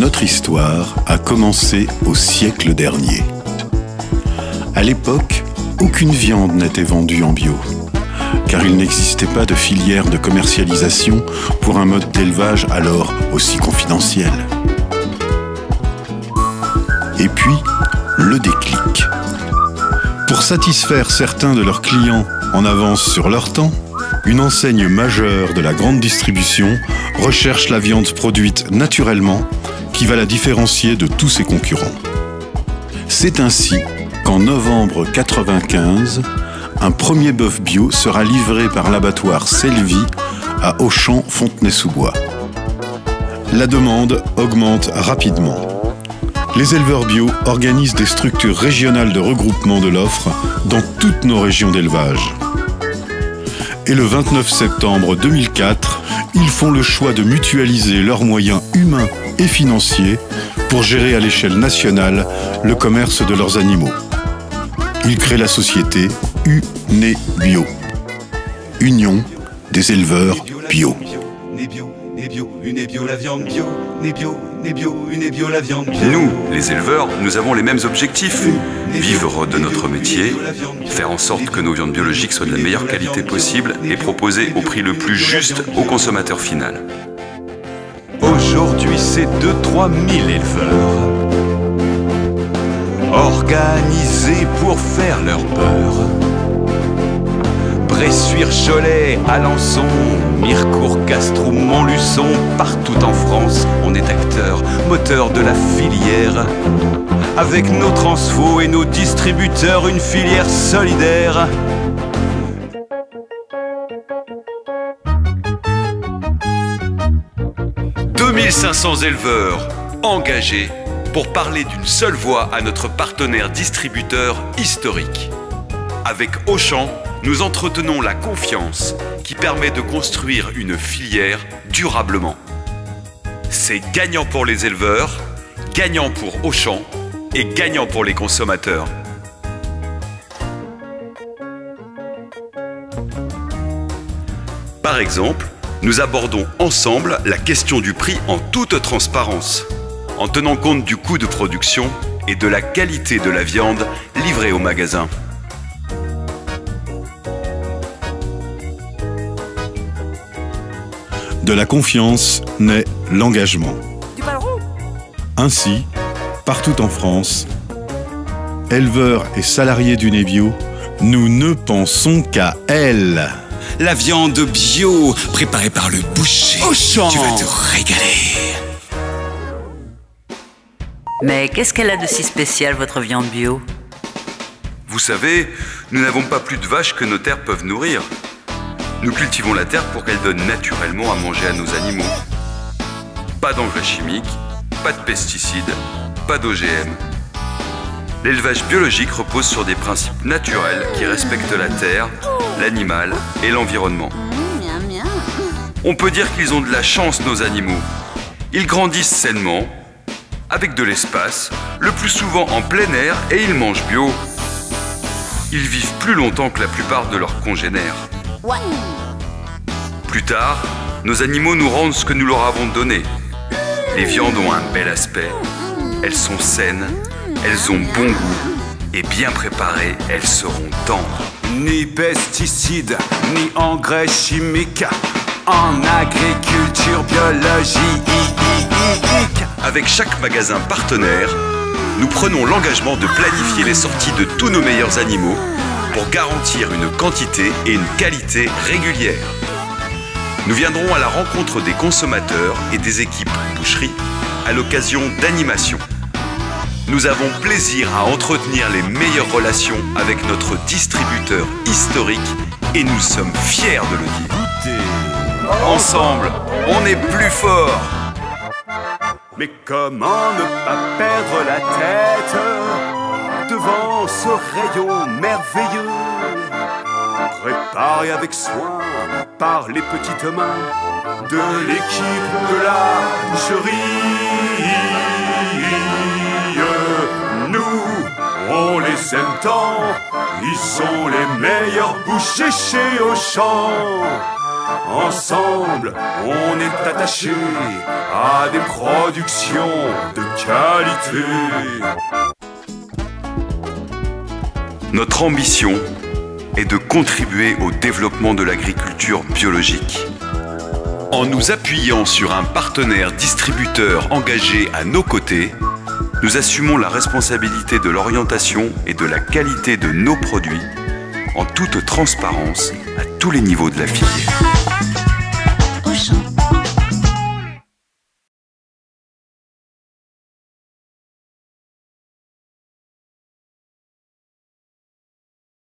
Notre histoire a commencé au siècle dernier. À l'époque, aucune viande n'était vendue en bio, car il n'existait pas de filière de commercialisation pour un mode d'élevage alors aussi confidentiel. Et puis, le déclic. Pour satisfaire certains de leurs clients en avance sur leur temps, une enseigne majeure de la grande distribution recherche la viande produite naturellement qui va la différencier de tous ses concurrents. C'est ainsi qu'en novembre 1995, un premier bœuf bio sera livré par l'abattoir Selvi à Auchan, Fontenay-sous-Bois. La demande augmente rapidement. Les éleveurs bio organisent des structures régionales de regroupement de l'offre dans toutes nos régions d'élevage. Et le 29 septembre 2004, ils font le choix de mutualiser leurs moyens humains et financiers pour gérer à l'échelle nationale le commerce de leurs animaux. Ils créent la société Unebio, Union des éleveurs bio. Unebio, la viande bio, Unebio, la viande bio. Nous, les éleveurs, nous avons les mêmes objectifs. Vivre de notre métier, faire en sorte que nos viandes biologiques soient de la meilleure qualité possible et proposées au prix le plus juste au consommateur final. Aujourd'hui, c'est 2-3 000 éleveurs organisés pour faire leur beurre. Bressuire, Cholet, Alençon, Mirecourt, Castrou, Montluçon, partout en France, on est acteur, moteur de la filière. Avec nos transfos et nos distributeurs, une filière solidaire. « 2500 éleveurs engagés pour parler d'une seule voix à notre partenaire distributeur historique. Avec Auchan, nous entretenons la confiance qui permet de construire une filière durablement. C'est gagnant pour les éleveurs, gagnant pour Auchan et gagnant pour les consommateurs. Par exemple, nous abordons ensemble la question du prix en toute transparence, en tenant compte du coût de production et de la qualité de la viande livrée au magasin. De la confiance naît l'engagement. Ainsi, partout en France, éleveurs et salariés d'Unebio, nous ne pensons qu'à elle. La viande bio, préparée par le boucher. Auchan. Tu vas te régaler. Mais qu'est-ce qu'elle a de si spécial, votre viande bio? Vous savez, nous n'avons pas plus de vaches que nos terres peuvent nourrir. Nous cultivons la terre pour qu'elle donne naturellement à manger à nos animaux. Pas d'engrais chimiques, pas de pesticides, pas d'OGM. L'élevage biologique repose sur des principes naturels qui respectent la terre, l'animal et l'environnement. On peut dire qu'ils ont de la chance, nos animaux. Ils grandissent sainement, avec de l'espace, le plus souvent en plein air, et ils mangent bio. Ils vivent plus longtemps que la plupart de leurs congénères. Plus tard, nos animaux nous rendent ce que nous leur avons donné. Les viandes ont un bel aspect, elles sont saines, elles ont bon goût, et bien préparées, elles seront tendres. Ni pesticides, ni engrais chimiques, en agriculture biologique. Avec chaque magasin partenaire, nous prenons l'engagement de planifier les sorties de tous nos meilleurs animaux pour garantir une quantité et une qualité régulières. Nous viendrons à la rencontre des consommateurs et des équipes boucherie à l'occasion d'animations. Nous avons plaisir à entretenir les meilleures relations avec notre distributeur historique et nous sommes fiers de le dire. Ensemble, on est plus fort. Mais comment ne pas perdre la tête devant ce rayon merveilleux, préparé avec soin par les petites mains de l'équipe de la boucherie. Nous, on les aime tant, ils sont les meilleurs bouchers chez Auchan. Ensemble, on est attachés à des productions de qualité. Notre ambition est de contribuer au développement de l'agriculture biologique. En nous appuyant sur un partenaire distributeur engagé à nos côtés, nous assumons la responsabilité de l'orientation et de la qualité de nos produits en toute transparence à tous les niveaux de la filière.